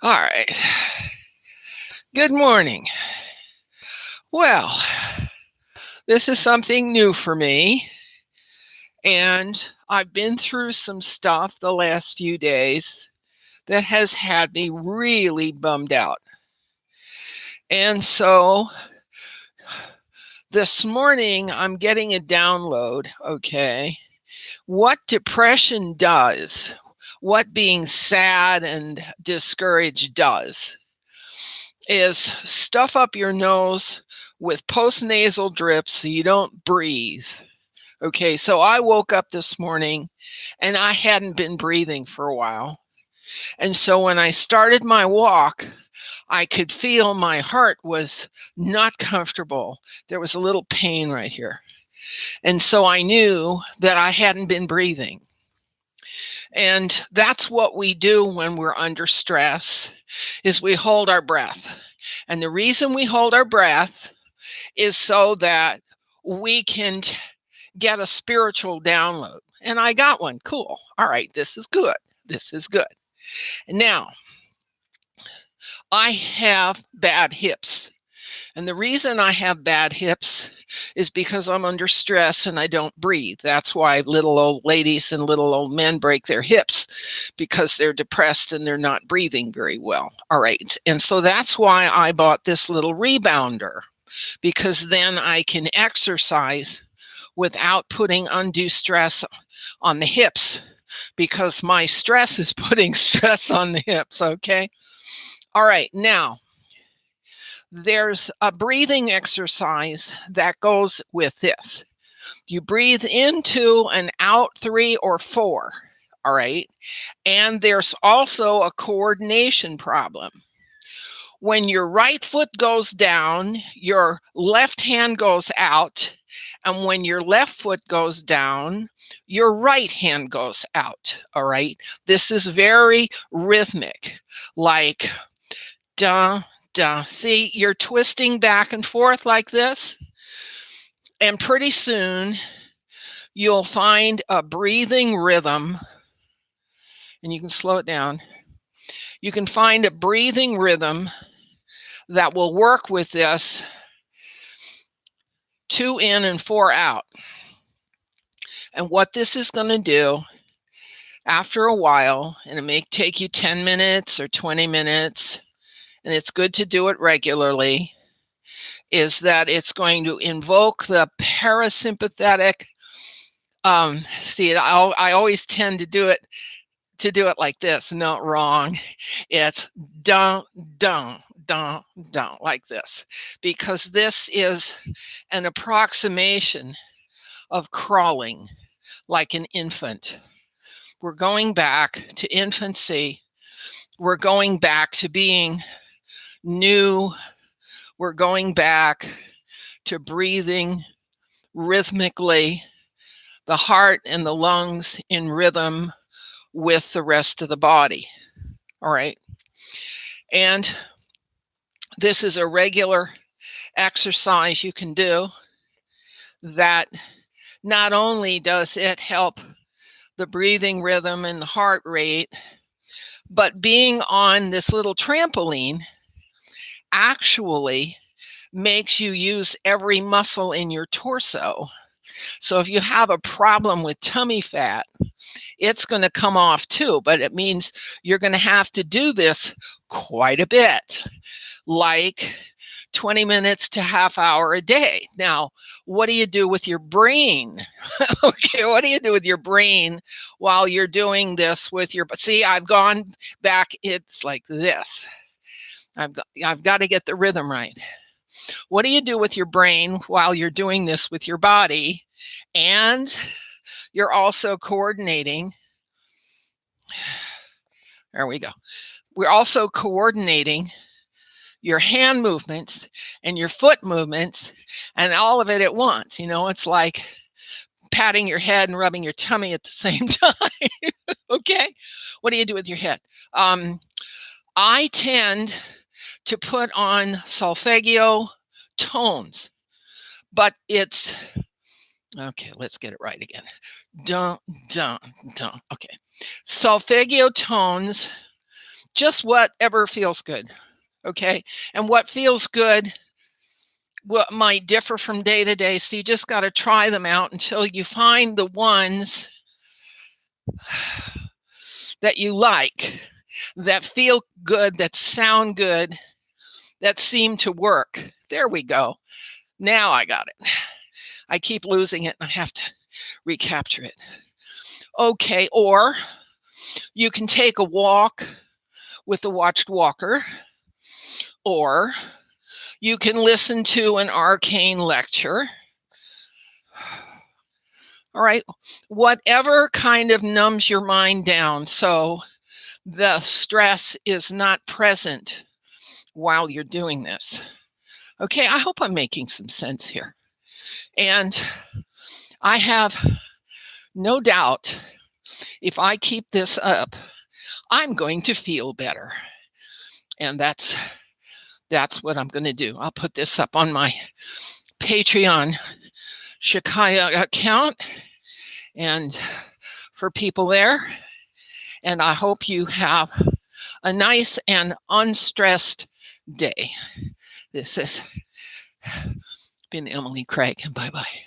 All right. Good morning. Well, this is something new for me, and I've been through some stuff the last few days that has had me really bummed out. And so this morning, I'm getting a download, okay? What depression does, what being sad and discouraged does, is stuff up your nose with postnasal drips so you don't breathe. Okay, so I woke up this morning and I hadn't been breathing for a while. And so when I started my walk, I could feel my heart was not comfortable. There was a little pain right here. And so I knew that I hadn't been breathing. And that's what we do when we're under stress is we hold our breath. And the reason we hold our breath is so that we can get a spiritual download. And I got one. Cool. All right, this is good. This is good. Now, I have bad hips. And the reason I have bad hips is because I'm under stress and I don't breathe. That's why little old ladies and little old men break their hips, because they're depressed and they're not breathing very well. All right. And so that's why I bought this little rebounder, because then I can exercise without putting undue stress on the hips, because my stress is putting stress on the hips. Okay. All right. Now, there's a breathing exercise that goes with this. You breathe in 2 and out 3 or 4. All right. And there's also a coordination problem. When your right foot goes down, your left hand goes out. And when your left foot goes down, your right hand goes out. All right. This is very rhythmic, like da, da. See, you're twisting back and forth like this. And pretty soon you'll find a breathing rhythm. And you can slow it down. You can find a breathing rhythm that will work with this 2 in and 4 out. And what this is going to do after a while, and it may take you 10 minutes or 20 minutes, and it's good to do it regularly, is that it's going to invoke the parasympathetic. See, I always tend to do it like this. Not wrong. It's dun, dun, dun, dun, like this, because this is an approximation of crawling like an infant. We're going back to infancy. We're going back to being new. We're going back to breathing rhythmically, the heart and the lungs in rhythm with the rest of the body. All right. And this is a regular exercise you can do that not only does it help the breathing rhythm and the heart rate, but being on this little trampoline actually makes you use every muscle in your torso. So if you have a problem with tummy fat, it's going to come off too, but it means you're going to have to do this quite a bit, like 20 minutes to half hour a day. Now, what do you do with your brain? Okay, what do you do with your brain while you're doing this with your, see, I've gone back, it's like this. I've got to get the rhythm right. What do you do with your brain while you're doing this with your body? And you're also coordinating. There we go. We're also coordinating your hand movements and your foot movements and all of it at once. You know, it's like patting your head and rubbing your tummy at the same time. Okay. What do you do with your head? I tend to put on solfeggio tones, but it's okay. Let's get it right again. Dun, dun, dun. Okay. Solfeggio tones just whatever feels good. Okay. And what feels good what might differ from day to day. So you just got to try them out until you find the ones that you like, that feel good, that sound good, that seem to work. There we go. Now I got it. I keep losing it and I have to recapture it. Okay, or you can take a walk with a watched walker, or you can listen to an arcane lecture. All right, whatever kind of numbs your mind down so the stress is not present while you're doing this. Okay, I hope I'm making some sense here. And I have no doubt if I keep this up, I'm going to feel better. And that's what I'm going to do. I'll put this up on my Patreon Shakaya account and for people there. And I hope you have a nice and unstressed day. This has been Emily Craig, and bye-bye.